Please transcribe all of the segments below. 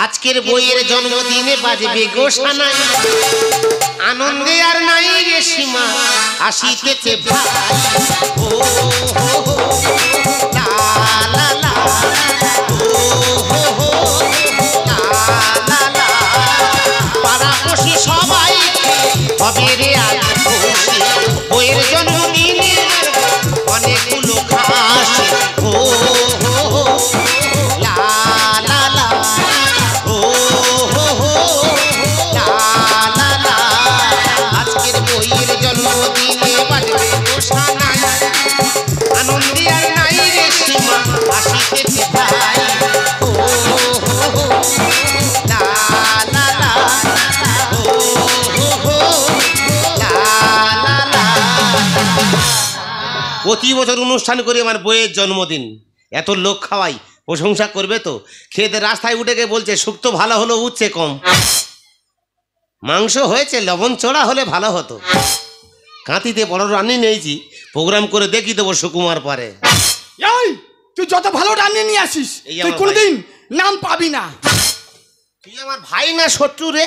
আজকের বইয়ের জন্মদিনে বাজবে গোসানাই, আনন্দে আর নাই রে সীমা, আসিতেছে ভাই ও লা লা লা ও লা লা লা। পাড়াপড়শি সবাই হবে রে আজ খুশি, বইয়ের জন্মদিনে অনেকগুলো খাসি ও লা লা লা ও লা লা লা। আজকের বইয়ের জন্মদিনে বাজবে গোসানাই, আনন্দে আর নাই রে সীমা, আসিতেছে ভাই ও লা লা লা ও লা লা লা। প্রতি বছর অনুষ্ঠান করি আমার বইয়ের জন্মদিন, এত লোক খাওয়াই, প্রশংসা করবে তো। খেতে রাস্তায় উঠে গিয়ে বলছে শুক্তো ভালো হলো, উঠছে কম, মাংস হয়েছে লবণ চড়া হলে ভালো হতো। কাঁতিতে বড় রান্নি নিয়েছি, প্রোগ্রাম করে দেখি দেবো সুকুমার পারে। তুই যত ভালো রান্নি নিয়ে আসিস তুই কোনদিন নাম পাবি না। তুই আমার ভাই না শত্রু রে?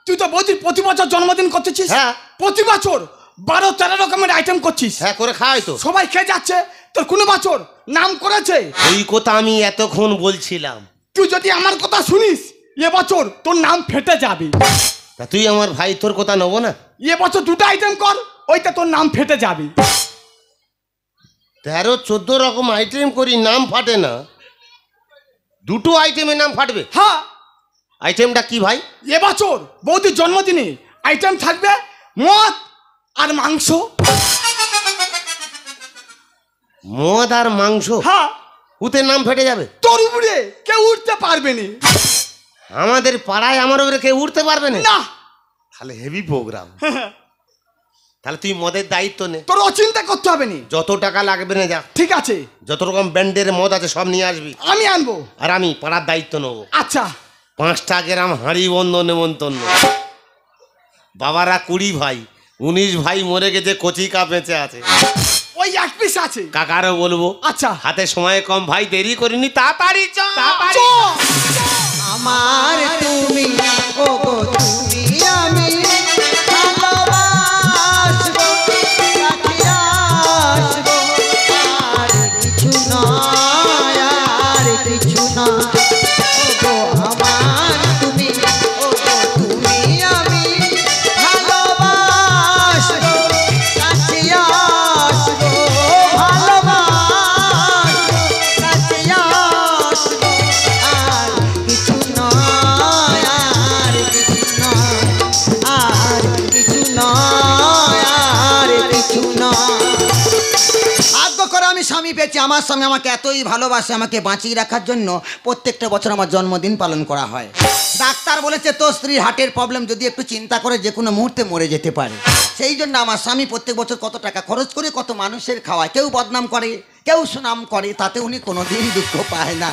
তুই তো বৌদির প্রতি বছর জন্মদিন করতেছিস। হ্যাঁ, প্রতি বছর 12-13 রকমের আইটেম করছিস। হ্যাঁ করে খাওয়াই তো, সবাই খেয়ে যাচ্ছে, তোর কোনো বছর নাম করেছে? ওই কথা আমি এতক্ষণ বলছিলাম। তুই যদি আমার কথা শুনিস এবছর তোর নাম ফেটে যাবে। তা তুই আমার ভাই, তোর কথা নেবো না? এবছর 2টা আইটেম কর, ওইটা তোর নাম ফেটে যাবে। 13-14 রকম আইটেম করি, নাম ফাটে না। 2টো আইটেমে নাম ফাটবে? হ্যাঁ। আইটেমটা কি ভাই? এবছর বৌদির জন্মদিনে আইটেম থাকবে মদ আর মাংস। মদ আর মাংস? হ্যাঁ। উতে নাম ফেটে যাবে? তোর উপরে কেউ উঠতে পারবে না। আমাদের পাড়ায় আমার উপরে কেউ উঠতে পারবে না? না। তাহলে হেভি প্রোগ্রাম। তাহলে তুই মদের দায়িত্ব নে, তোর চিন্তা করতে হবে না। যত টাকা লাগবে না যা। ঠিক আছে। যত রকম ব্র্যান্ডের মদ আছে সব নিয়ে আসবি, আমি আনবো। আর আমি পাড়ার দায়িত্ব নেবো। আচ্ছা। 5টা গ্রাম হাঁড়ি বন্ধ নেমন্তন্ন। বাবারা 20 ভাই, 19 ভাই মরে গেছে, কচিকা বেঁচে আছে, ওই 1 পিস আছে। কাকারও বলবো। আচ্ছা। হাতে সময় কম ভাই, দেরি করিনি, তাড়াতাড়ি চ। আমার তুমি ও গো তুমি আমি ভালোবাসবো, কাছে আসবো, আর কিছু নয়, আর কিছু নয়। ও গো আমার তুমি, ও গো তুমি আমি ভালোবাসবো, কাছে আসবো, ভালোবাসবো, কাছে আসবো, আর কিছু নয়, আর কিছু নয়, আর কিছু নয়, আর কিছু নয়। ভাগ্য করে আমি স্বামী পেয়েছি, আমার স্বামী আমাকে এতই ভালোবাসে, আমাকে বাঁচিয়ে রাখার জন্য প্রত্যেকটা বছর আমার জন্মদিন পালন করা হয়। ডাক্তার বলেছে তোর স্ত্রীর হার্টের প্রবলেম, যদি একটু চিন্তা করে যে কোনো মুহূর্তে মরে যেতে পারে। সেই জন্য আমার স্বামী প্রত্যেক বছর কত টাকা খরচ করে কত মানুষের খাওয়ায়, কেউ বদনাম করে কেউ সুনাম করে, তাতে উনি কোনোদিন দুঃখ পায় না।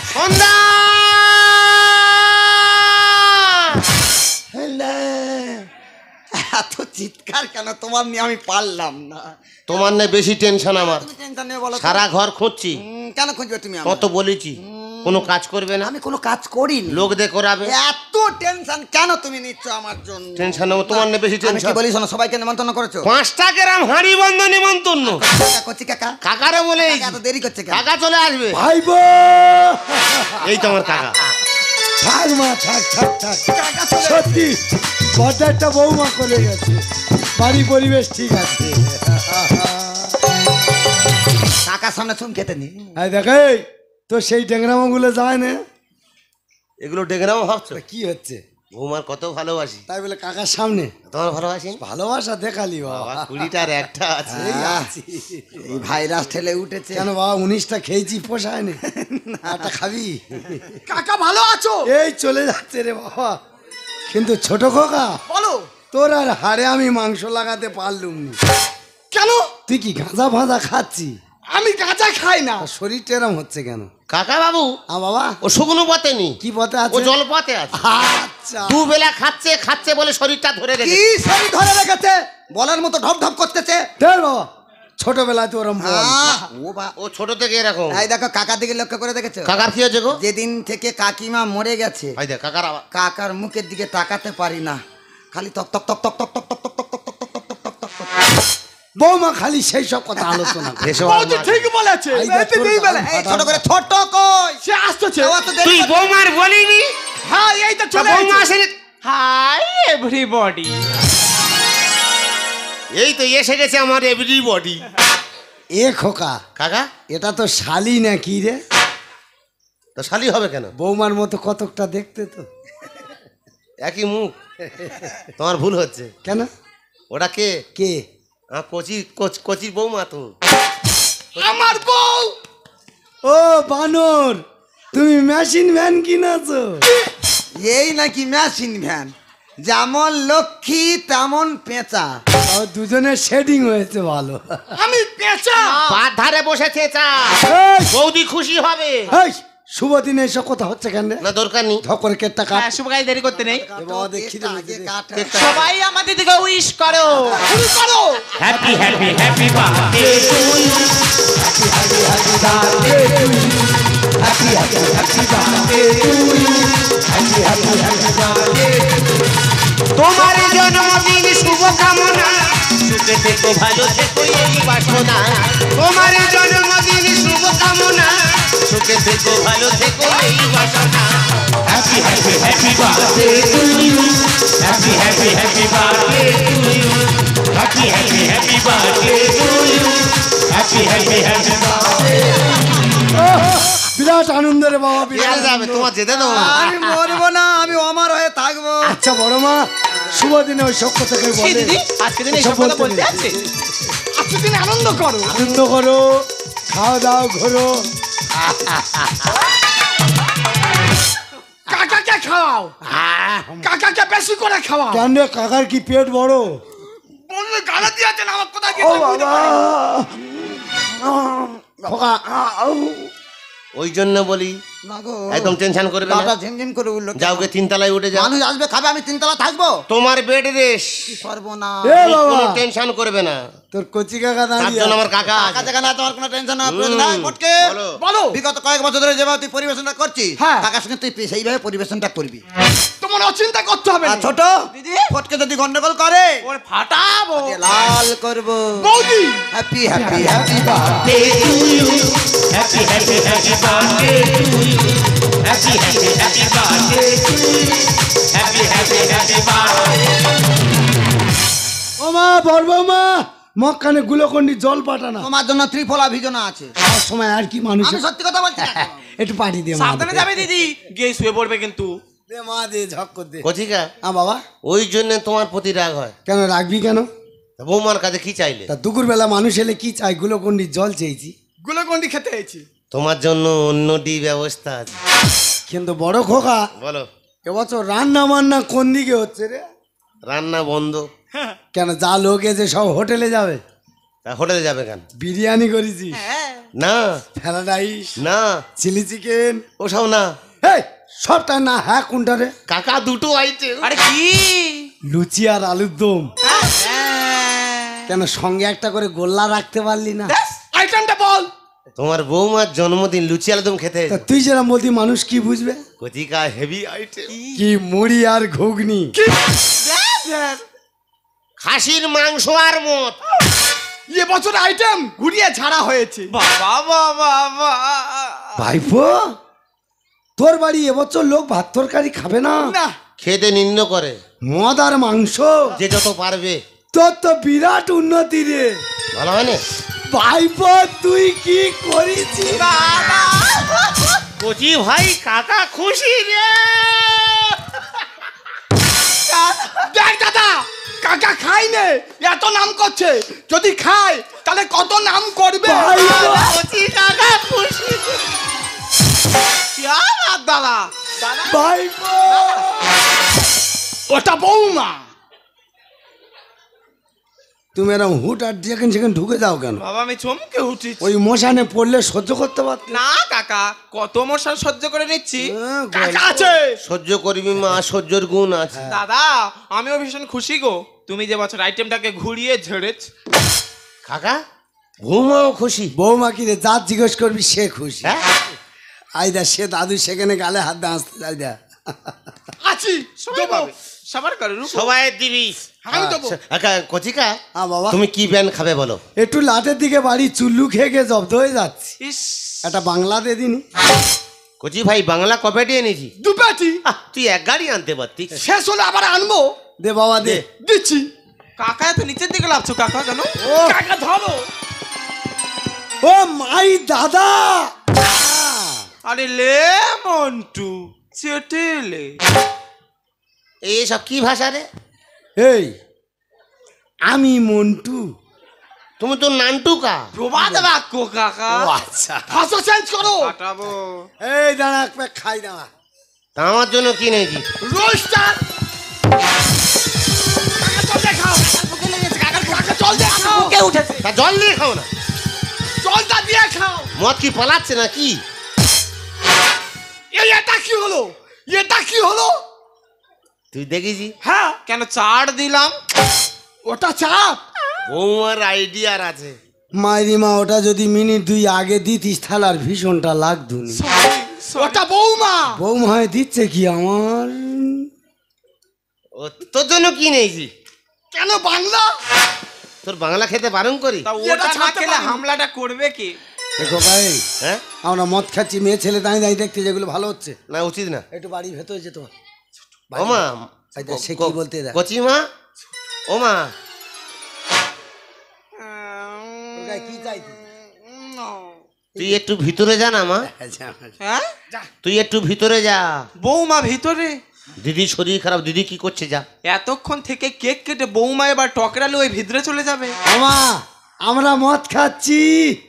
এত চিৎকার কেন তোমার নিয়ে? আমি পারলাম না। তোমার নিয়ে বেশি টেনশন আমার। তুমি টেনশন নিয়ে বলো। সারা ঘর খুঁজছি। কেন খুঁজবে তুমি? কত বলেছি কোনো কাজ করবে না। আমি কোনো কাজ করিনি। লোক দিয়ে করাবে। এত টেনশন কেন তুমি নিচ্ছ আমার জন্য? টেনশন নেবো, তোমার নিয়ে বেশি টেনশন। আমি কি বলি শোনো, সবাইকে নিমন্ত্রণ করেছো? 5টা গ্রাম হাঁড়ি বন্ধ নিমন্ত্রণ। কাকা করছি কাকা। কাকারে বলে এত দেরি করছে কেন? কাকা চলে আসবে। ভাইবো, এই তো আমার কাকা। থাক মা, থাক থাক থাক। সত্যি বড় একটা বৌমা করে গেছে, বাড়ি পরিবেশ ঠিক আছে। কাকার সামনে চুম খেতে নি। দেখে তো সেই ডেংরামাগুলো যায় না। এগুলো ডেংরামো ভাবছো? কি হচ্ছে? বৌমার কত ভালোবাসি, তাই বলে কাকার সামনে তোমার ভালোবাসি? ভালোবাসা দেখালি বাবা। 20টার একটা আছে। এই ভাইরাস ঠেলে উঠেছে। কেন বাবা? 19টা খেয়েছি, পোষায়নি। একটা খাবি? কাকা ভালো আছো? এই চলে যাচ্ছে রে বাবা। কিন্তু ছোট খোকা বলো। তোর আর হাড়ে আমি মাংস লাগাতে পারলুম নি। কেন? তুই কি গাঁজা ফাঁজা খাচ্ছি? আমি গাঁজা খাই না। শরীরটা এরম হচ্ছে কেন? কাকা বাবু বাবা ও শুকনো পথে নি, কি পথে আছে? ও জল পথে আছে। আচ্ছা, দুবেলা খাচ্ছে খাচ্ছে বলে শরীরটা ধরে কি রেখেছে। শরীর ধরে রেখেছে? বলার মতো ঢপ ঢপ করতেছে। ধর বাবা, ছোটবেলায় তো ওরম বল। ও বা ও ছোট থেকে এরকম। এই দেখো কাকার দিকে লক্ষ্য করে দেখেছো? কাকার কি হয়েছে গো? যেদিন থেকে কাকিমা মরে গেছে ভাই দেখ কাকার কাকার মুখের দিকে তাকাতে পারি না, খালি তক তক তক তক তক তক তক তক তক তক তক তক তক তক তক তক। বৌমা খালি সেই সব কথা আলোচনা করে। এসো বৌদি ঠিক বলেছে। এই দেখ, এই তো তোর এই বেলা। এই ছোট করে ছোট কই সে আসতেছে। ও তো দেরি তুই করছে। বৌমার বলিনি? হ্যাঁ এই তো চলে বৌমা এসেছে। আসেনি? Hi everybody. এই তো এসে গেছে আমার এভরিবডি। এ খোকা, কাকা এটা তো শালি নাকি রে? তো শালি হবে কেন? বৌমার মতো কতকটা দেখতে তো। একই মুখ। তোমার ভুল হচ্ছে। কেন? ওটা কে? কে? কচির বৌমা তো। আমার বউ। ও বানর, তুমি মেশিন ভ্যান কিনেছো? এই নাকি মেশিন ভ্যান, যেমন লক্ষ্মী তেমন পেঁচা। তাও দুজনের শেডিং হয়েছে ভালো। আমি পেঁচা। পার ধারে বসেছে চা। এই, বৌদি খুশি হবে। এই, শুভ দিনে এসব কথা হচ্ছে কেন রে? না দরকার নেই। ধকর কেটটা কাট। হ্যাঁ শুভ কাজ দেরি করতে নেই। বাবা দেখি রে, আগে দেখি রে। কাটা। সবাই আমাদের দিকে উইশ করো। শুরু করো। হ্যাপি হ্যাপি হ্যাপি বার্থডে তোমার জন্মদিন শুভ কামনা, সুখে থেকো ভালো থেকো এই বাসনা। তোমার জন্মদিন শুভ কামনা, সুখে থেকো ভালো থেকো এই বাসনা। Happy happy happy birthday to you, happy happy happy birthday to you, happy happy happy birthday to you, happy happy happy birthday. বিরাট আনন্দ রে বাবা, বিরাট যাবে আনন্দ। তোমার যেতে দাও। আমি মরবো না, আমি অমর হয়ে থাকবো। আচ্ছা বড় মা, শুভ দিনে ওই সব কথা কেউ এই বলে? দিদি আজকে দিন এসব এইসব কথা বলতে বলতে নেই। আছে। আজকে দিন আনন্দ করো। আনন্দ করো, খাওয়া দাওয়া ঘোরো। কাকাকে খাওয়াও। কাকাকে বেশি করে খাওয়াও। কেন রে, কাকার কি পেট বড়? বললে গালা দিয়েছেন আমার কথা কি ও বাবা, খোকা, ওই জন্য বলি না গো, একদম টেনশন করবে দাদা না। ঝিমঝিম করে উঠলো। যাও গে তিনতলায় উঠে যাও। মানুষ আসবে খাবে, আমি তিনতলা থাকবো? তোমার বেড রেস, সর্বনাশ। এ বাবা, কোনো টেনশন করবে না। তোর কচি কাকা তার দাঁড়িয়ে জন্য আছে। আমার কাকা কাকা আছে। যেখানে আছে, তোমার কোনো টেনশন না, প্রয়োজন নাই। ফটকে, বলো। বলো। বিগত কয়েক বছর ধরে যেভাবে তুই পরিবেশনটা করছিস, হ্যাঁ। কাকার সঙ্গে তুই সেইভাবে পরিবেশনটা করবি। তোমার অচিন্তা করতে হবে না। আর ছোট দিদি ফটকে যদি গন্ডগোল করে, ওর ফাটাবো। ওকে লাল করবো। বৌদি। Happy happy happy birthday. Happy happy happy birthday to you, happy happy happy birthday to you, happy happy happy birthday. ও মা, বড় বৌমা, মক্কানে গুলোকন্ডি জল পাঠানা। তোমার জন্য ত্রিফলা ভিজনা আছে। খাওয়ার সময় আর কি মানুষ আমি সত্যি কথা বলছি না। একটু পাঠিয়ে দিয়ে মা সাবধানে যাবে দিদি, গিয়ে শুয়ে পড়বে কিন্তু। দে মা, দে ঝক্কর দে। কচিকা, বাবা, ওই জন্য তোমার প্রতি রাগ হয়। কেন রাখবি কেন? তা বৌমার কাছে কি চাইলে? তা দুপুর বেলা মানুষ এলে কি চাই? গুলোকন্ডি জল চেয়েছি। গুলোকন্ডি খেতে এসেছি। তোমার জন্য অন্যটি ব্যবস্থা আছে। কিন্তু বড় খোকা, বলো। এবছর রান্না বান্না কোন দিকে হচ্ছে রে? রান্না বন্ধ। কেন, যা লোক এসে সব হোটেলে যাবে? তা হোটেলে যাবে কেন? বিরিয়ানি করেছি, না ফ্রাইড না, চিলি চিকেন, ওসব না এই সবটা না। হ্যাঁ কোনটা রে? কাকা, দুটো আইটেম। আরে কি? লুচি আর আলুর দম। কেন সঙ্গে একটা করে গোল্লা রাখতে পারলি না? আইটেমটা বল। তোমার বৌমার জন্মদিন, লুচি আলুদম খেতে তা তুই যেরকম বলতি মানুষ কি বুঝবে? কচিকা হেভি আইটেম। কি মুড়ি আর ঘুগনি। খাসির মাংস আর মদ। এবছর আইটেম ঘুরিয়ে ছাড়া হয়েছে। বাবা বাবা বাবা। ভাইপো, তোর বাড়ি এবছর লোক ভাত তরকারি খাবে না? না। খেতে নিন্দ করে, মদ আর মাংস। যে যত পারবে। তোর তো বিরাট উন্নতি রে ভালো হয় না? ভাইপো, তুই কি করেছিস? কচি ভাই, কাকা খুশি রে। দেখ দাদা, কাকা খাইনে এত নাম করছে, যদি খায় তাহলে কত নাম করবে। ভাইপো, কচি কাকা খুশি। দাদা ভাইপো, ওটা বৌমা। তুমি এরকম হুট আর যেখানে সেখানে ঢুকে যাও কেন? বাবা আমি চমকে উঠেছি। ওই মশানে পড়লে সহ্য করতে পারত না কাকা, কত মশা সহ্য করে নিচ্ছি। কাকা আছে। সহ্য করবি মা, সহ্যর গুণ আছে। দাদা আমিও ভীষণ খুশি গো, তুমি যে বছর আইটেমটাকে ঘুরিয়ে ঝেড়েছ। কাকা, বৌমাও খুশি। বৌমা কি রে, যার জিজ্ঞেস করবি সে খুশি। হ্যাঁ আইদা সে দাদু সেখানে গালে হাত দিয়ে আসতে আইদা। আছি সবাই দেবো। পাবে। সবার করে রূপ সবাই দিবি। আমি দেবো। কচিকা বাবা তুমি কি ব্যান খাবে বলো? একটু লাটের দিকে বাড়ি চুল্লু খেয়ে খেয়ে জব্দ হয়ে যাচ্ছি। ইস একটা বাংলা দিয়ে দিনি। কচি ভাই বাংলা কবে দিয়ে এনেছি? দুপাটি তুই এক গাড়ি আনতে পারতি। শেষ হলে আবার আনবো। দে বাবা দে। দিচ্ছি। কাকা তো নিচের দিকে লাভছো কাকা কেন? কাকা ধরো। ও মাই দাদা। আরে লে মন্টু চেটেলে। এইসব কি ভাষা রে? এই আমি মন্টু। তুমি তো নান্টুকা। প্রবাদ বাক্য কাকা। ও আচ্ছা। ভাষা চেঞ্জ করো। কাটাবো। এই দাঁড়া এক প্যাক খাই দাঁড়া। তা আমার জন্য কিনেছি। রোস্টার। কাকা জল দিয়ে খাও। কাকা জল দিয়ে খাও। কে উঠেছে? তা জল দিয়ে খাও না। জলটা দিয়ে খাও। মদ কি পালাচ্ছে না কি? এটা কি হলো? এটা কি হলো? তুই দেখেছি হ্যাঁ কেন চাট দিলাম? ওটা চাপ। বৌমার আইডিয়ার আছে। মাইরি মা, ওটা যদি মিনিট 2 আগে দিতিস তাহলে আর ভীষণটা লাগতুনি। ওটা বৌমা। বৌমা হয়ে দিচ্ছে কি আমার? ও তোর জন্য কিনেছি। কেন বাংলা? তোর বাংলা খেতে বারণ করি। তা এটা ওটা না ছাড়তে খেলে পারিনি। হামলাটা করবে কি? দেখো ভাই, হ্যাঁ আমরা মদ খাচ্ছি, মেয়ে ছেলে দাঁড়িয়ে দাঁড়িয়ে দেখতে যেগুলো ভালো হচ্ছে। না উচিত না। একটু বাড়ির ভেতরে যেত। ওমা সে কি বলতে দেখ। কচি মা ওমা কি চাইতি? তুই একটু ভিতরে যা না মা। হ্যাঁ তুই একটু ভিতরে যা। বৌমা ভিতরে। দিদির শরীর খারাপ, দিদি কি করছে যা। এতক্ষণ থেকে কেক কেটে বৌমা এবার টকরালে ওই ভিতরে চলে যাবে। আমা, আমরা মদ খাচ্ছি।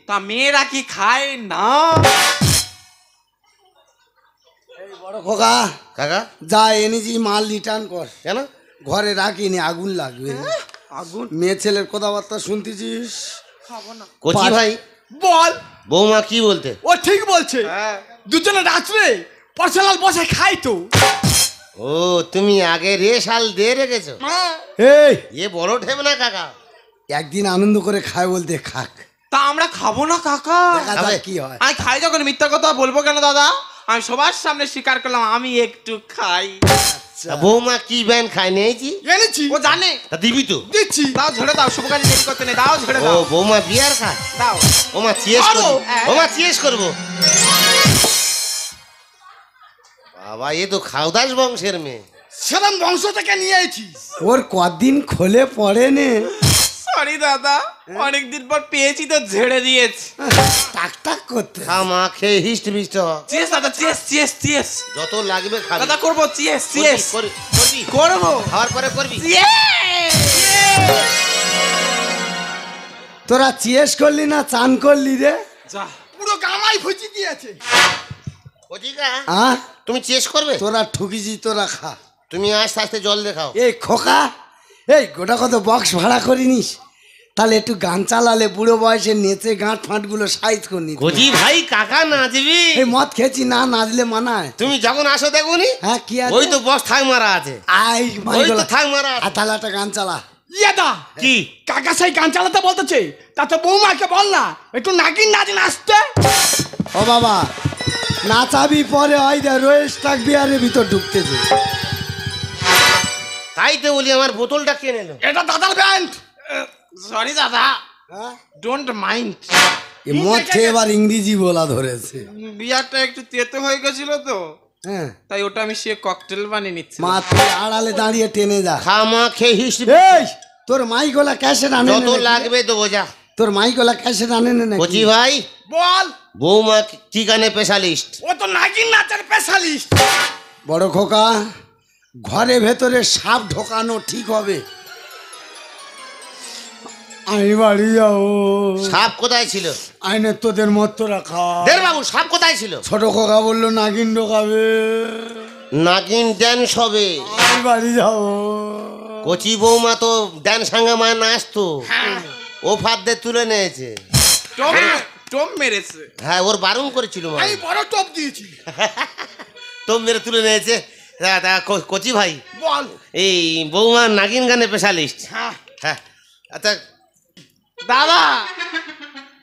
তা মেয়েরা কি খায় না? বড় খোকা, কাকা যা এনেছি মাল রিটার্ন কর। কেন? ঘরে রাখিনি, আগুন লাগবে। আগুন মেয়ে ছেলের কথাবার্তা শুনতেছিস? খাবো না। কচি ভাই বল। বৌমা কি বলতে? ও ঠিক বলছে। হ্যাঁ দুজনে রাত্রে পার্সোনাল বসে খাই তো। ও তুমি আগে রেশাল দিয়ে রেখেছো। এই এ বড় ঠেব না কাকা। একদিন আনন্দ করে খায় বলতে খাক, তা আমরা খাবো না কাকা? দেখা খাবে। যাক কি হয়। আমি খাই যখন মিথ্যা কথা বলবো কেন দাদা? আমি সবার সামনে স্বীকার করলাম আমি একটু খাই। তা বৌমা কি ব্যান খাই নিয়েছি? এনেছি। ও জানে। তা দিবি তো। দিচ্ছি। দাও ঝেড়ে দাও, শুভ কাজে দেরি করতে নেই, দাও ঝেড়ে ও দাও। বৌমা বিয়ার খায়। দাও। ওমা চিয়েস আরো? করবো। হ্যাঁ। ওমা চিয়েস করবো। বাবা এ তো খাওদাস বংশের মেয়ে। সেরম বংশ থেকে নিয়ে এসেছি। ওর কদিন খোলে পড়ে নে। সরি দাদা, অনেকদিন পর পেয়েছি তো ঝেড়ে দিয়েছি। টাক টাক করতে। খা মা খেয়ে হিস্ট মিষ্ট হ। চিয়েস দাদা, চিয়েস চিয়েস চিয়েস। যত লাগবে খাবি। দাদা করবো চিয়েস চিয়েস। করবি করবো। খাওয়ার পরে করবি। তোরা চিয়েস করলি না চান করলি রে? যা। পুরো গামাই ভুজি দিয়েছে। কচিকা আহ, তুমি চেস করবে? তোরা ঠুকিছি, তোরা খা। তুমি আস্তে আস্তে জল দেখাও। এই খোকা, এই গোটা কত বক্স ভাড়া করিনিস? তাহলে একটু গান চালালে বুড়ো বয়সে নেচে গাঁট ফাঁটগুলো সাইজ করে নিত। কচি ভাই কাকা নাচবি। এই মদ খেয়েছি না, নাচলে মানায়? তুমি যখন আসো দেখুনি হ্যাঁ কি আছে? ওই তো বস থাক মারা আছে। আই ওই মাইগলা, তো থাক মারা আছে। আর তাহলে একটা গান চালা। ইয়েদা কি কাকা সেই গান চালাতে বলতেছে, তাতে বৌমাকে বল না একটু নাকিন নাচ নাচতে। ও বাবা, নাচাবি পরে ওই দে রয়েস্টাক বিয়ারের ভিতর ঢুকতেছে। তাই তো বলি আমার বোতলটা কে নিল? এটা দাদার ব্যান্ড। সরি দাদা, হ্যাঁ, ডোন্ট মাইন্ড। এ মদ খেয়ে এবার ইংরেজি বলা ধরেছে। বিয়ারটা একটু তেতো হয়ে গেছিল তো, হ্যাঁ, তাই ওটা আমি সে ককটেল বানিয়ে নিচ্ছি। মা তুই আড়ালে দাঁড়িয়ে টেনে যা। খা মা খেয়ে হিস্ট। এই তোর মাইগোলা ক্যাসেট আনে যত লাগবে তো বোঝা। তোর মাইগোলা ক্যাসেট আনে না নাকি? কচি ভাই বল। বৌমা কি গানে স্পেশালিস্ট? ও তো নাকিন নাচের স্পেশালিস্ট। বড় খোকা, ঘরে ভেতরে সাপ ঢোকানো ঠিক হবে? আমি বাড়ি যাবো। সাপ কোথায় ছিল? আইনে তোদের মত রাখা। দের বাবু সাপ কোথায় ছিল? ছোট খোকা বললো নাগিন ঢোকাবে। নাগিন ড্যান্স হবে। আমি বাড়ি যাবো। কচি বৌমা তো ড্যান্স সাঙ্গা মায় নাচতো, ও ফাঁদে তুলে নিয়েছে। টম মেরেছে। হ্যাঁ ওর বারণ করেছিল মা। আমি বড় টপ দিয়েছি। তো মেরে তুলে নিয়েছে। কচি ভাই বল। এই বৌমা নাগিন গানে স্পেশালিস্ট। হ্যাঁ হ্যাঁ আচ্ছা দাদা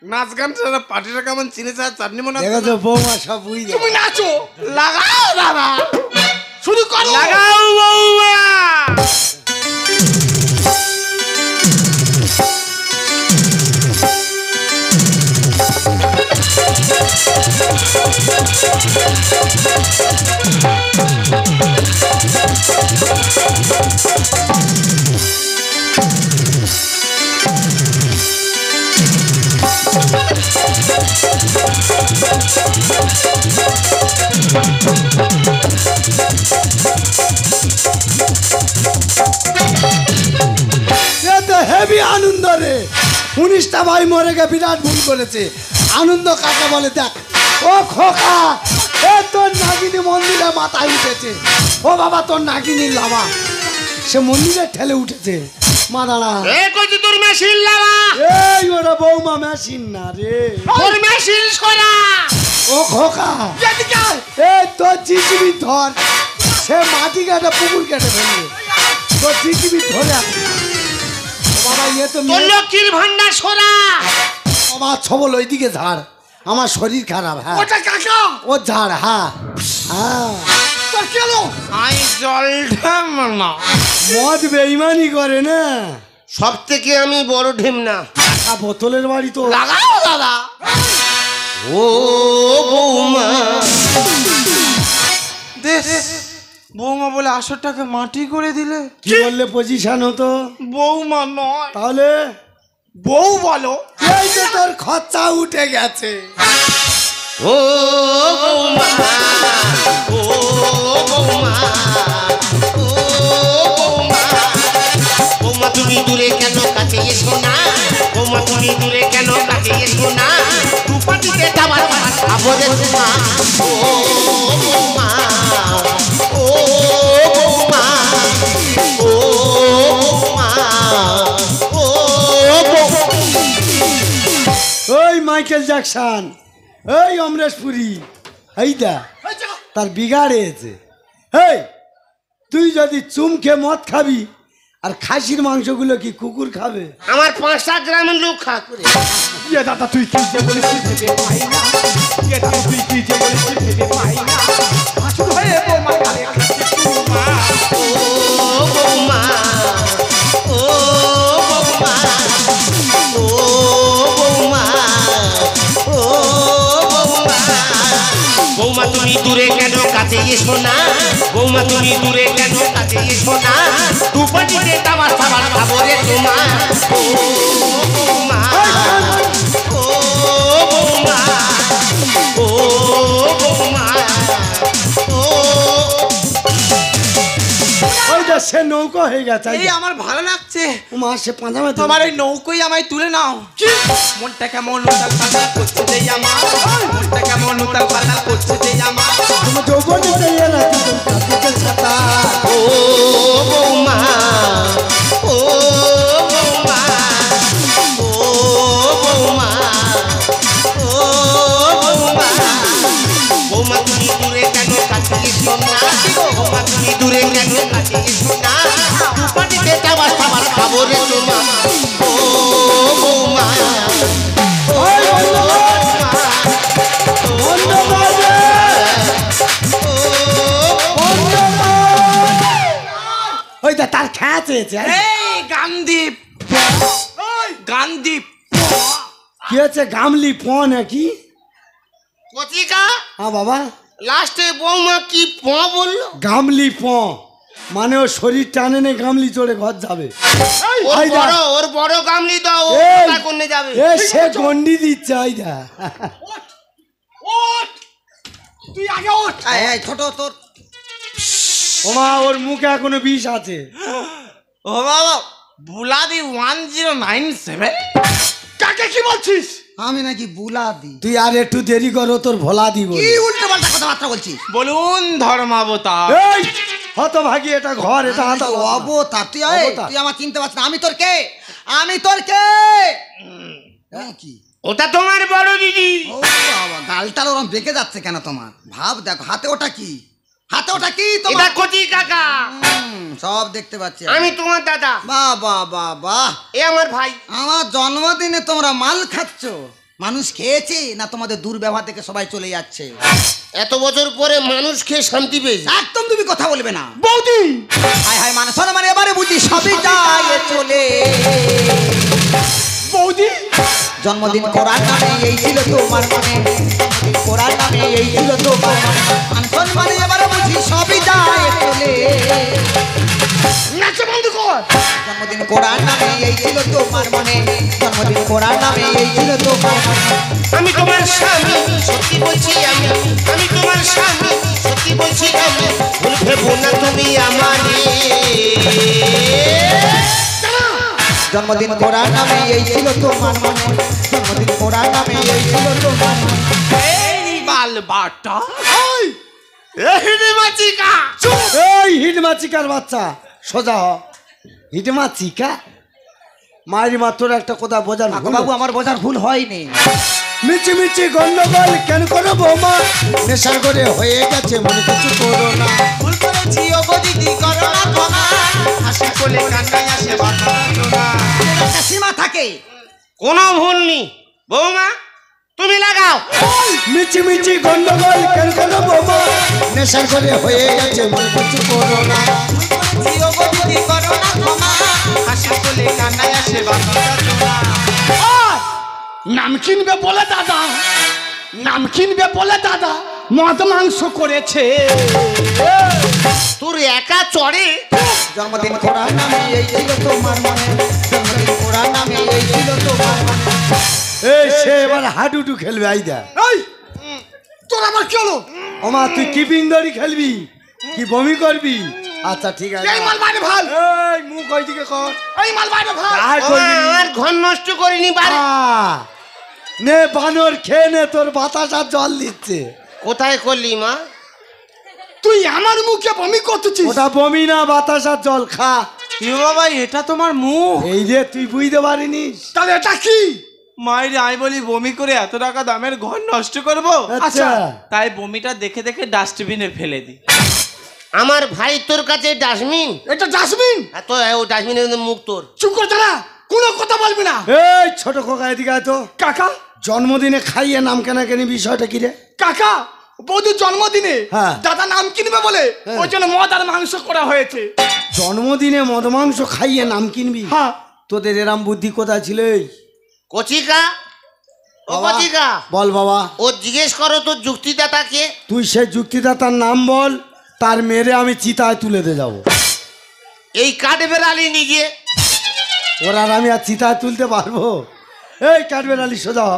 নাচ গান পার্টিটা কেমন চিনেছে আর চাটনি মনে দেখেছো বৌমা সব বুঝে তুমি নাচো, লাগাও দাদা, শুরু করো। লাগাও বৌমা। হেভি আনন্দ রে। 19টা ভাই মরে গে, বিরাট ভুল করেছে। আনন্দ কাকে বলে দেখ। ও খোকা, এ তোর নাগিনী মন্দিরে মাথায় উঠেছে। ও বাবা, তোর নাগিনীর লাভা সে মন্দিরে ঠেলে উঠেছে। মা দাঁড়া, এ কইছি তোর মেশিন লাগা, এই ওরা বৌমা মেশিন না রে। তোর মেশিন সরা। ও খোকা, এদিকে আয়। এ তোর জিজিবি ধর, সে মাটি কেটে পুকুর কেটে ফেলবে। তোর জিজিবি ধরে আন। ও বাবা, ইয়ে তো তোর লক্ষ্মীর ভান্ডার সরা। বাবা ছবল ওইদিকে ঝাড়, আমার শরীর খারাপ। হ্যাঁ ওটা কাকা, ও ঝাড়। হ্যাঁ হ্যাঁ, তোর কেন? আই জলটা মানা। মদ বেইমানি করে না। সব থেকে আমি বড় ঢেমনা। বোতলের বাড়ি তো। লাগাও দাদা। ও বৌমা, দেখ বৌমা বলে আসরটাকে মাটি করে দিলে। কি বললে পজিশন হতো? বৌমা নয়, তাহলে বউ বলো। এই তো তোর খরচা উঠে গেছে। ও বৌমা, ও বৌমা, ও বৌমা। বৌমা তুমি দূরে কেন, কাছে এসো না। বৌমা তুমি দূরে কেন, কাছে এসো না। দুপাটিতে যাবার আবরে তোমা। ও বৌমা, ও বৌমা, ও বৌমা, ও বৌমা। ওই মাইকেল জ্যাকসন, ওই অমরেশ পুরী, এই দা তার বিগাড়েছে। এই তুই যদি চুমকে মদ খাবি, আর খাসির মাংসগুলো কি কুকুর খাবে? আমার 5টা গ্রামের লোক খা করে। ইয়ে দাদা, তুই কি যে বলিস ভেবে পাই না। ইয়ে দাদা, তুই কি যে বলিস ভেবে পাই না। আসল হয়ে বৌমা কালে খাচ্ছে চুমা। ও বৌমা, ও বৌমা, ও বৌমা, ও বৌমা। বৌমা তুমি দূরে কেন, কাছে এসো না। বৌমা তুমি দূরে কেন, কাছে এসো না। দুপাটিতে খাবার খাবার খাবো রে তোমা। ও বৌমা, ও বৌমা, ও বৌমা, ও। ওই যে সে নৌকা হয়ে গেছে। এই আমার ভালো লাগছে, মা সে পাঁজামে তোমার এই নৌকোই আমায় তুলে নাও। মনটা কেমন উতাল পাতাল করছে যে আমার, মনটা কেমন উতাল পাতাল করছে যে আমার। তোমার যৌবনে চাইয়ে না তুই কাঁদিতে ছাতা। ও বৌমা, ও বৌমা, ও বৌমা, ও বৌমা। বৌমা তুমি দূরে কেন, কাছে এসো না। বৌমা তুমি দূরে কেন, কাছে এসো না। দুপাটিতে খাবার খাবার খাবো রে তোমা। ও বৌমা, ও বৌমা, ওই দা তার খেয়া চেয়েছে। এই গান্ধী, গান্ধী কি হচ্ছে? গামলি প নাকি? কচিকা হ্যাঁ বাবা, লাস্টে বৌমা কি প বললো? গামলি প মানে ও শরীর টানে নে, গামলি চড়ে ঘর যাবে। ওর বড় গামলি দাও, ও এই, কোথায় কোনে যাবে? এ সে গন্ডি দিচ্ছে। আইদা ওঠ, তুই আগে ওঠ। এই ছোট তোর ওমা, ওর মুখে এখনো বিষ আছে। ও বাবা, বুলাদি 1097। কাকে কি বলছিস? আমি নাকি বুলা দি? তুই আর একটু দেরি করো, তোর ভোলা দিব। কি উল্টো পাল্টা কথাবার্তা বলছিস? বলুন ধর্মাবতার। এই হত ভাগি, এটা ঘর, এটা হাত। অবতার তুই? অবতার। তুই আমার চিনতে পারছিস না? আমি তোর কে? আমি তোর কে? কি ওটা তোমার বড় দিদি। ও বাবা, গালটার ওরম বেঁকে যাচ্ছে কেন তোমার? ভাব দেখো, হাতে ওটা কি? হাতে ওটা কি এটা তোমার? কচি কাকা, সব দেখতে পাচ্ছি আমি তোমার দাদা, বাহ বাহ বাহ বাহ। এ আমার ভাই। আমার জন্মদিনে তোমরা মাল খাচ্ছ? মানুষ খেয়েছে না তোমাদের দুর্ব্যবহার থেকে সবাই চলে যাচ্ছে? এত বছর পরে মানুষ খেয়ে শান্তি পেয়েছে। একদম তুমি কথা বলবে না। বৌদি হায় হায় মানে শোনো মানে এবারে বুঝি সবই যায় চলে। বৌদি জন্মদিন করার নামে এই ছিল তোমার মনে, করার নামে এই ছিল তোমার মানে শোন মানে এবারে বুঝি সবই যায় চলে। নাচে বন্ধ কর। জন্মদিন করার নামে এই ছিল তোমার মনে, জন্মদিন করার নামে এই ছিল তোমার মনে। আমি তোমার স্বামী সত্যি বলছি আমি, আমি তোমার স্বামী সত্যি বলছি আমি, ভুল ভেবো না তুমি আমারে। জন্মদিন করার নামে এই ছিল তোমার মনে, জন্মদিন করার নামে এই ছিল তোমার মনে। এই বাল বাটা এই হিটমাচিকার বাচ্চা সোজা হ। হিটমাচিকা মায়ের মাত্র একটা কথা বোঝার ভুল। বাবু আমার বোঝার ভুল হয়নি। মিচি মিচি গন্ডগোল কেন করো বৌমা, নেশার করে হয়ে গেছে মনে কিছু করো না। ভুল করেছি ওগো দিদি করো না ক্ষমা, হাসি কোলে কান্নায় আসে বাঁধা জোড়া। একটা সীমা থাকে। কোনো ভুল নেই বৌমা, তুমি লাগাও। মিচি মিচি গন্ডগোল কেন করো বৌমা, নেশার করে হয়ে গেছে মনে কিছু করো না। ভুল করেছি ওগো দিদি করো না ক্ষমা, হাসি কোলে কান্নায় আসে বাঁধা জোড়া। নাম কিনবে বলে দাদা, নাম কিনবে বলে দাদা মদ মাংস করেছে। তোর একা চড়ে। জন্মদিন করার নামে এই ছিল তোমার মনে, জন্মদিন করার নামে এই ছিল তোমার মনে। এই সে এবার হাডুডু খেলবে আইদা। এই তোর আমার কি হলো? ওমা তুই কি পিন্দরি খেলবি, কি বমি করবি? আচ্ছা ঠিক আছে। এই মাল বাইরে ভাল, এই মুখ ওইদিকে কর। এই মাল বাইরে ভাল। আর ও, করবি আমার ঘর নষ্ট করিনি বাড়ি। নে বানর খেয়ে নে, তোর বাতাস আর জল দিচ্ছে। কোথায় করলি মা? তুই আমার মুখে বমি করতেছিস। ওটা বমি না, বাতাস আর জল খা। এ বাবা এটা তোমার মুখ? এই যে তুই বুঝতে পারিনিস। তাহলে এটা কি? মায়ের আমি বলি বমি করে এত টাকা দামের ঘর নষ্ট করব, আচ্ছা তাই বমিটা দেখে দেখে ডাস্টবিনে ফেলে দিই। আমার ভাই তোর কাছে ডাস্টবিন? এটা জাসমিন। তো ও ডাস্টবিনের মুখ তোর। চুপ করে দাঁড়া, কোনো কথা বলবি না। এই ছোট খোকা এদিকে আয় তো। কাকা জন্মদিনে খাইয়ে নাম কেনা কেনি বিষয়টা কি রে? কাকা বৌদির জন্মদিনে হ্যাঁ। দাদা নাম কিনবে বলে ওই জন্য মদ আর মাংস করা হয়েছে। জন্মদিনে মদ মাংস খাইয়ে নাম কিনবি? হ্যাঁ। তোদের এরাম বুদ্ধি কোথায় ছিল? কচিকা ও বাবা, কচিকা, বল বাবা। ও জিজ্ঞেস করো তো যুক্তিদাতাকে। তুই সে যুক্তিদাতার নাম বল, তার মেরে আমি চিতায় তুলে দে যাবো। এই কাঠবেড়ালি নিজে। ওরা আর আমি আর চিতায় তুলতে পারবো? এই কাঠবের আলী সোজা হ।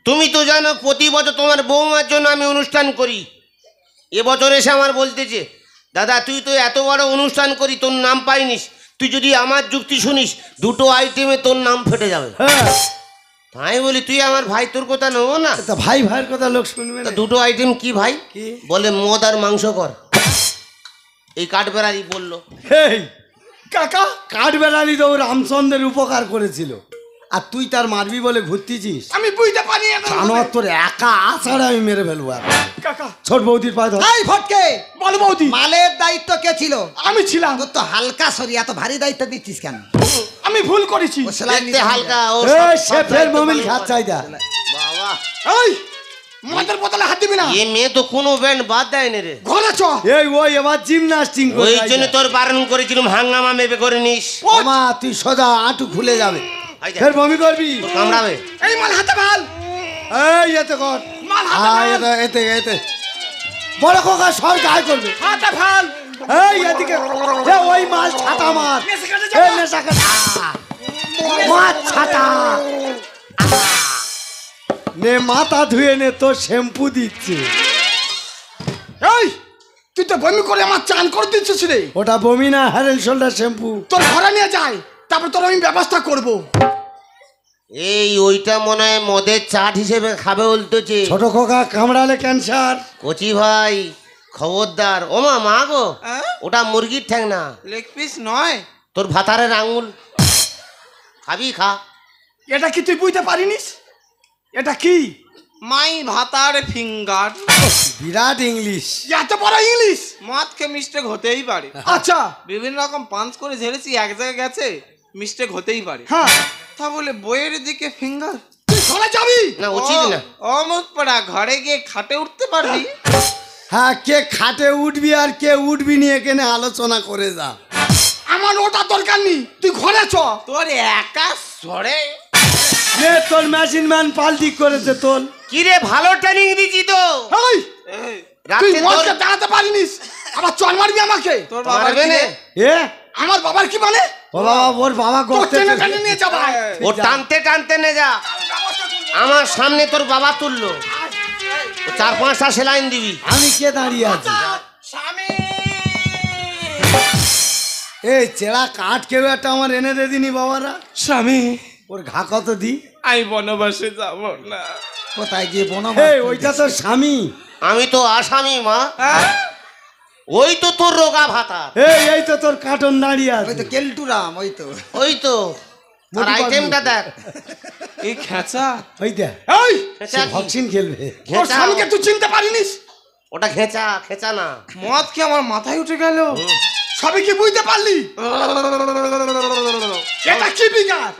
তুমি তো জানো প্রতি বছর তোমার বৌমার জন্য আমি অনুষ্ঠান করি। এবছর এসে আমার বলতেছে, দাদা তুই তো এত বড় অনুষ্ঠান করি তোর নাম পাইনিস, তুই যদি আমার যুক্তি শুনিস দুটো আইটেমে তোর নাম ফেটে যাবে। হ্যাঁ আমি বলি তুই আমার ভাই, তোর কথা নেবো না। তা ভাই ভাইয়ের কথা লোক শুনবে তা না। দুটো আইটেম কি ভাই? কি? বলে মদ আর মাংস কর। এই কাঠবেড়ালি বললো। এই কাকা কাঠবেড়ালি তো ও রামচন্দ্রের উপকার করেছিল, আর তুই তার মারবি বলে ঘুরতেছিস। আমি বুঝতে পারি এখন। জানোয়ার তোর একা আছাড়ে আমি মেরে ফেলবো এখন। কাকা ছোট বৌদির পায়ে ধর। এই ফটকে, বল বৌদি। মালের দায়িত্ব কে ছিল? আমি ছিলাম। তোর তো হালকা শরী, এত ভারী দায়িত্ব দিচ্ছিস কেন? আমি ভুল করেছি। ও সেলাই দেখতে নিতে হালকা ও এই সে ফের মমিল খাচ্ছাই দা। বাবা, এই মদের বোতলে হাত দিবি না। এ মেয়ে তো কোনো ব্যান্ড বাদ দেয়নি রে। ঘরে চ। এই ওই এবার জিমনাস্টিং করে ওই জন্য তোর বারণ করেছিলাম হাঙ্গামা মেপে করে নিস। মা তুই সোজা আঁটু খুলে যাবে, এই দেখ, ফের বমি করবি। তোর কামড়াবে। এই মাল হাতে ভাল। এই এতে কর। মাল হাতে আয় ভাল। এতে এতে বড় খোকা সর গায়ে করবে। হাতে ভাল। এই এদিকে এ ওই মাল ছাতা মার। নেশা কাটে এই যাবে। নেশা কাটে। মাছ ছাতা নে, মাথা ধুয়ে নে, তোর শ্যাম্পু দিচ্ছে। এই তুই তো বমি করে আমার চান করে দিচ্ছিস রে। ওটা বমি না, হেড এন্ড শোল্ডার শ্যাম্পু। তোর ঘরে নিয়ে যায়, তারপর তোর আমি ব্যবস্থা করব। এই ওইটা মনে হয় মদের চাট হিসেবে খাবে বলতেছে। ছোট খোকা কামড়ালে ক্যান্সার। কচি ভাই খবরদার। ও মা, মা গো, ওটা মুরগির ঠ্যাং না, লেগ পিস নয়। তোর ভাতারের আঙুল। খাবি খা। এটা কি তুই বুঝতে পারিনিস? এটা কি? মাই ভাতার ফিঙ্গার। বিরাট ইংলিশ। এত বড় ইংলিশ। মদ খেয়ে মিস্টেক হতেই পারে। আচ্ছা বিভিন্ন রকম পাঞ্চ করে ঝেড়েছি, এক জায়গায় গেছে মিস্টেক হতেই পারে। হ্যাঁ। তা বলে বইয়ের দিকে ফিঙ্গার, ঘরে যাবি? না উচিত না। অমুক পড়া ঘরে গিয়ে খাটে উঠতে পারবি? হ্যাঁ, কে খাটে উঠবি আর কে উঠবি নিয়ে এখানে আলোচনা করে যা। আমার ওটা দরকার নেই, তুই ঘরে চ। তোর একা সরে নে তোর মেশিন ম্যান পাল্টি করেছে তোর। কি রে, ভালো ট্রেনিং দিছি তো। এই, তুই রাতে মদকে দাঁড়াতে পারিনিস, আবার চল মারবি আমাকে। তোর বাবার মারবে কি না। রে? এ আমার বাবার কি মানে? ও বাবা, ওর বাবা তোর করতে টেনে টেনে নিয়ে যাবো। ও টানতে টানতে নে যা। আমার সামনে তোর বাবা তুললো, ও 4-5টা সেলাইন দিবি। আমি কে দাঁড়িয়ে আছি? স্বামী এই চেরা কাঠ কেউ একটা আমার এনে দে দিনি বাবারা। স্বামী ওর ঘা কত দি? আমি বনবাসে যাব না। কোথায় গিয়ে বনা? এই ওইটা তো স্বামী। আমি তো আসামি মা। হ্যাঁ? ওই তো তোর রোগা ভাতা। এই তো তোর কার্টন দাঁড়িয়ে আছে। ওই তো কেলটুরাম, ওই তো। ওই তো আর আইটেমটা দেখ। এই খেঁচা ওই দেখ, এই, খেঁচা কি? ভক্সিন খেলবে। তোর ঘেঁচা। স্বামীকে তুই চিনতে পারিনিস? ওটা খেঁচা, খেঁচা না। মদ কি আমার মাথায় উঠে গেল? সবই কি বুঝতে পারলি? এটা কি বিকার?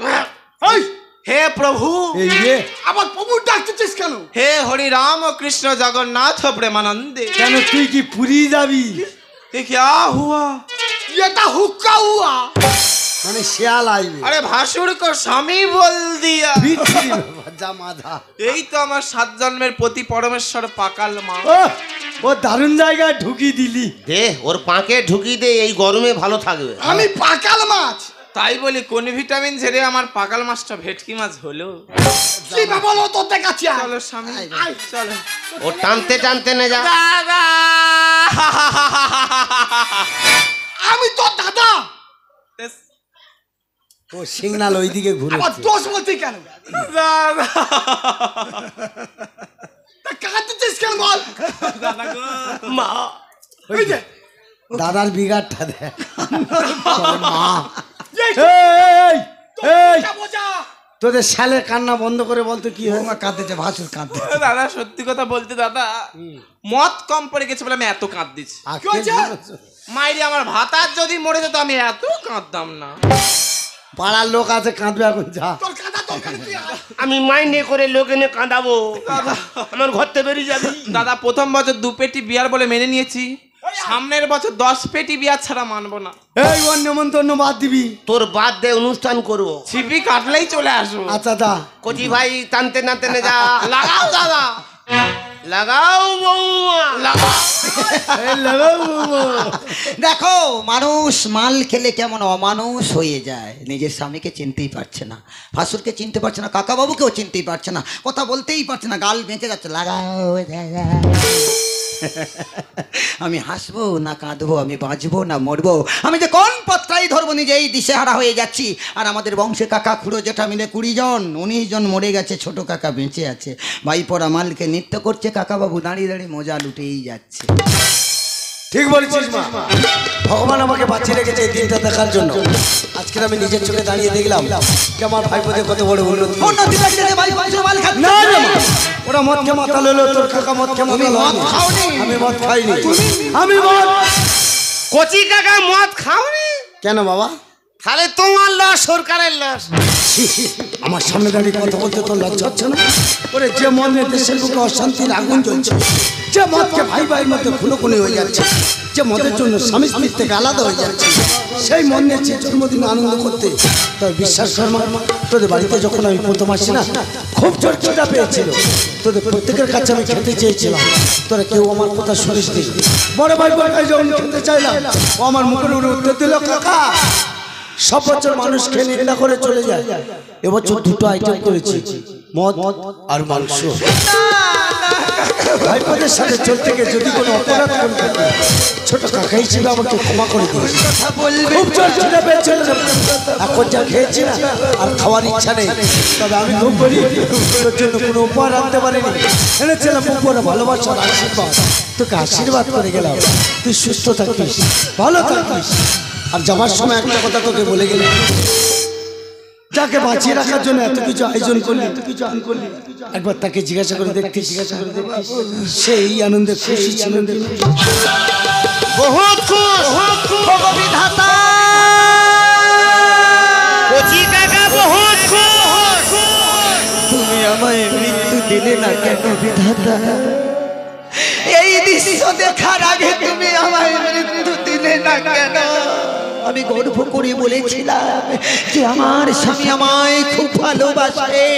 এই, হে প্রভু, এই রে, আবার প্রভুর ডাকতেছিস কেন? হে হরি রাম ও কৃষ্ণ জগন্নাথ প্রেমানন্দে। কেন তুই কি পুরী যাবি? ये क्या हुआ? এটা হুক্কা হুয়া। মানে শিয়াল আইবে। अरे भासुर को स्वामी बोल दिया। বিচ্ছিরি যা মাথা। এই তো আমার 7 জন্মের প্রতি পরমেশ্বর পাকাল মা। ও দারুণ জায়গায় ঢুকি দিলি। দে ওর পাঁকে ঢুকি দে, এই গরমে ভালো থাকবে। আমি পাকাল মাছ। তাই বলি কোন ভিটামিন ছেড়ে আমার পাকাল মাছটা ভেটকি মাছ হলো। কি বলো তোর দেখাচ্ছি আয়। চলো স্বামী চলো। ও টানতে টানতে নে যা। দাদা আমি তোর দাদা। ও সিগনাল ওইদিকে আবার ঘুরেছে। দোষ বলছি কেন? দাদা তা কাঁদতেছিস কেন বল? মা এই যে, দাদার বিঘারটা দেখ। মা, এই এই এই বোঝা বোঝা। তোদের শালের কান্না বন্ধ করে বলতো কি হয়? কাঁদতেছে, ভাসুর কাঁদতে। দাদা সত্যি কথা বলতে দাদা মদ কম পড়ে গেছে বলে আমি এত কাঁদতেছি। কি হয়েছে? মাইরি আমার ভাতার যদি মরে যেত আমি এত কাঁদতাম না। পাড়ার লোক আছে, কাঁদবে এখন, যা। তোর কাঁদা দরকার তুই আয়। আমি মাইনে করে লোক এনে কাঁদাবো, আমার ঘর থেকে বেরিয়ে যাবি। দাদা প্রথম বছর 2 পেটি বিয়ার বলে মেনে নিয়েছি, সামনের বছর 10 পেটি বিয়ার ছাড়া মানবো না। এই ওর নেমন্তন্ন বাদ দিবি। তোর বাদ দে, অনুষ্ঠান করবো। ছিপি কাটলেই চলে আসবো। আচ্ছা দা। কচি ভাই টানতে টানতে নে যা। লাগাও দাদা লাগাও বৌমা লাগাও। এই লাগাও বাবা। দেখো মানুষ মাল খেলে কেমন অমানুষ হয়ে যায়, নিজের স্বামীকে চিনতেই পারছে না, ভাসুরকে চিনতে পারছে না, কাকা বাবুকেও চিনতেই পারছে না, কথা বলতেই পারছে না, গাল বেঁচে যাচ্ছে। লাগাও দাদা। আমি হাসবো না কাঁদবো, আমি বাঁচবো না মরবো, আমি যে কোন পত্রাই ধরবো, নিজেই দিশেহারা হয়ে যাচ্ছি। আর আমাদের বংশে কাকা খুঁড়ো যেটা মিলে 20 জন, 19 জন মরে গেছে, ছোট কাকা বেঁচে আছে। ভাইপোরা মালকে নৃত্য করছে, কাকা বাবু দাঁড়িয়ে দাঁড়িয়ে মজা লুটেই যাচ্ছে। ঠিক বলেছিস মা, ভগবান আমাকে বাঁচিয়ে রেখেছে এই দিনটা দেখার জন্য। আজকে আমি নিজের চোখে দাঁড়িয়ে দেখলাম যে আমার ভাইপোদের কত বড় উন্নতি। উন্নতি দেখতে যে ভাই বংশের মাল খাচ্ছে। না না মা, ওরা মদ খেয়ে মাথা লইলো, তোর কাকা মদ খেয়ে মাথা লইলো। মদ খাওনি? আমি মদ খাইনি। আমি মদ কচি কাকা মদ খাওনি কেন বাবা? তাহলে তোমার লস সরকারের লস। আমার সামনে দাঁড়িয়ে কথা বলতে তোর লজ্জা হচ্ছে না? ওরে যে মনে দেশের বুকে অশান্তির আগুন জ্বলছে, যে মদকে ভাই ভাইয়ের মধ্যে খুনোখুনি হয়ে যাচ্ছে, যে মদের জন্য স্বামী স্ত্রীর থেকে আলাদা হয়ে যাচ্ছে, সেই মন নিয়ে জন্মদিন আনন্দ করতে তবে বিশ্বাস শর্মা, তোদের বাড়িতে যখন আমি প্রথম আসি না, খুব জোর খিদা পেয়েছিল। তোদের প্রত্যেকের কাছে আমি খেতে চেয়েছিলাম, তোরা কেউ আমার কথা শুনিস নি। বড় ভাই বোন যখন খেতে চাইলাম, ও আমার মুখের উপরে উত্তর দিল, কাকা সব বছর মানুষ খেয়ে নিন্দা করে চলে যায়, এবছর 2টো আইটেম করেছি, মদ আর মাংস। ভাইপোদের সাথে চলতে গিয়ে যদি কোনো অপরাধ করে থাকি, ছোট কাকা হিসেবে আমাকে ক্ষমা করে দিস। খুব জোর খিদে পেয়েছিল, এখন যা খেয়েছি না আর খাওয়ার ইচ্ছা নেই। তবে আমি খুব গরিব, তোর জন্য কোনো উপহার আনতে পারিনি, এনেছিলাম উপহার ভালোবাসার আশীর্বাদ। তোকে আশীর্বাদ করে গেলাম, তুই সুস্থ থাকিস, ভালো থাকিস। আর যাবার সময় একটা কথা তোকে বলে গেলাম, যাকে বাঁচিয়ে রাখার জন্য এত কিছু আয়োজন করলি, একবার তাকে জিজ্ঞাসা করে দেখতে, সেই আনন্দে খুশি ছিল। বহুত খুশ বিধাতা কচি কাকা বহুত খুশ। তুমি আমায় দিলে না কেন বিধাতা? এই দৃশ্য দেখার আগে তুমি আমায় মৃত্যু দিলে না কেন? আমি গর্ব করে বলেছিলাম যে আমার স্বামী আমায় খুব ভালোবাসে।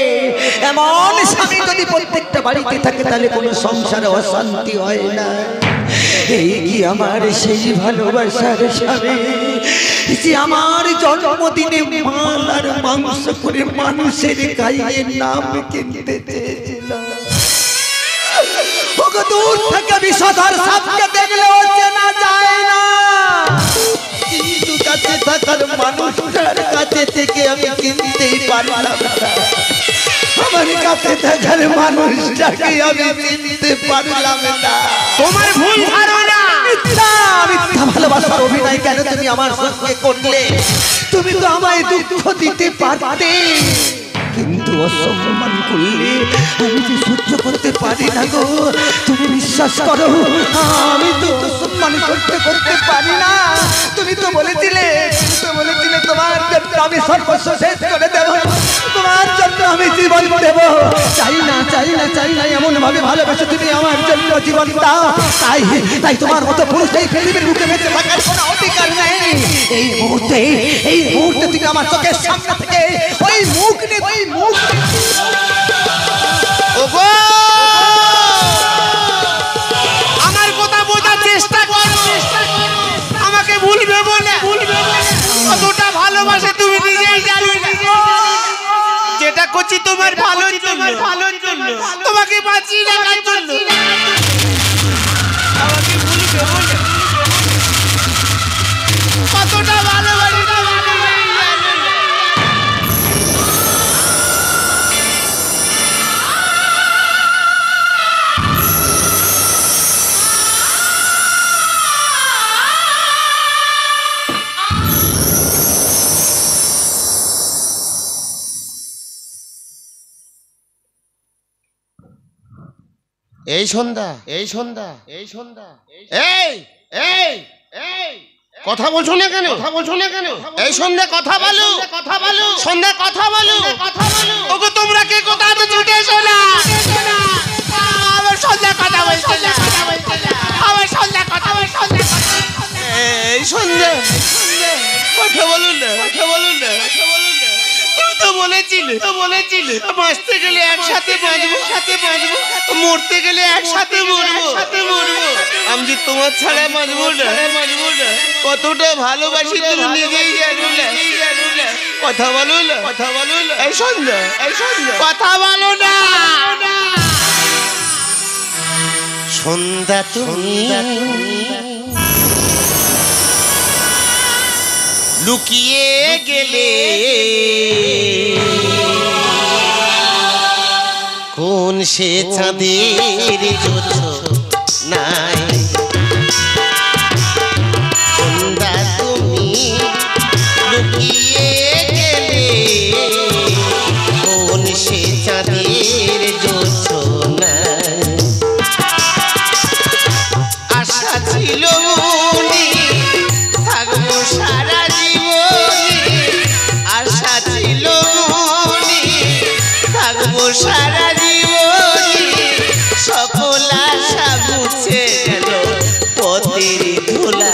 এমন স্বামী যদি প্রত্যেকটা বাড়িতে থাকে তাহলে কোনো সংসারে অশান্তি হয় না। এই কি আমার সেই ভালোবাসার স্বামী যে আমার জন্মদিনে মাল আর মাংস করে মানুষের গায়ে নাম কিনতে চেয়েছিলাম। ওকে দূর থেকে বিষধর সাপকে দেখলেও চেনা যায় না, কিন্তু কাছে থাকার মানুষটার কাছে থেকে আমি চিনতেই পারলাম না। আমার কাছে থাকার মানুষটাকে আমি চিনতে পারলাম না। তোমার ভুল ধারণা। মিথ্যা মিথ্যা ভালোবাসার অভিনয় কেন তুমি আমার সঙ্গে করলে? তুমি তো আমায় দুঃখ দিতে পারতে, কিন্তু অসম্মান করলে আমি যে সহ্য করতে পারি না গো। তুমি বিশ্বাস করো আমি তো অসম্মান করতে পারি না। তুমি তো বলেছিলে তোমার জন্য আমি সর্বস্ব শেষ করে দেব, তোমার জন্য আমি জীবন দেব। চাই না এমন ভাবে ভালোবেসে তুমি আমার জন্য জীবন দাও। তাই তোমার মতো পুরুষ এই পৃথিবীর বুকে বেঁচে থাকার কোনো অধিকার নেই। এই মুহূর্তে তুমি আমার চোখের সামনে থেকে ওই মুখ ওগো, আমার কথা বোঝার চেষ্টা করো। আমাকে ভুল ভেবো না। কতটা ভালোবাসে তুমি নিজেই জানো না। যেটা করছি তোমার ভালোর জন্য, তোমাকে বাঁচিয়ে রাখার জন্য। আমাকে ভুল ভেবো না। কতটা ভালোবাসি তোমাকে। এই সন্ধ্যা এই কথা বলছো না কেন? এই সন্ধ্যা কথা বলো। সন্ধ্যা কথা বলো। ওগো তোমরা কে কোথা থেকে ছুটে এসো না? আবার সন্ধ্যা কথা বলছো না। আবার সন্ধ্যা কথা বলছো না। এই সন্ধ্যা কথা বলো না। তুমি তো বলেছিলে বাঁচতে গেলে একসাথে বাঁচবো, মরতে গেলে একসাথে মরবো। আমি যে তোমার ছাড়া বাঁচবো না। কতটা ভালোবাসি তুমি নিজেই জানো না। কথা বলো না। এই সন্ধ্যা কথা বলো না। সন্ধ্যা তুমি লুকিয়ে গেলে কোন সে চাঁদের নাই? সন্ধ্যা তুমি লুকিয়ে গেলে কোন সে চাঁদের নাই? আশা ছিল মনে থাকবো সারা জীবনে, আশা ছিল মনে থাকবো সারা জীবনে। সকল আশা মুছে গেল পথের ধুলা।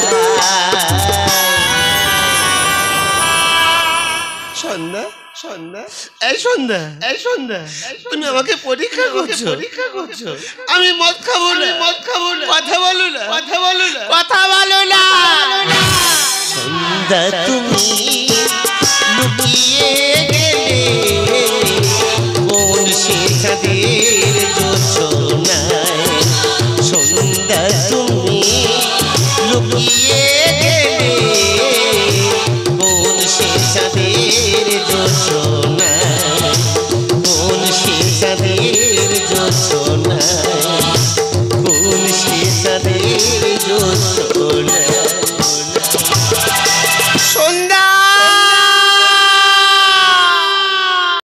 এই সন্ধ্যা তুমি আমাকে পরীক্ষা করছো। আমি মদ খাবো না। কথা বলো না। সন্ধ্যা তুমি লুকিয়ে গেলে কোন সে চাঁদের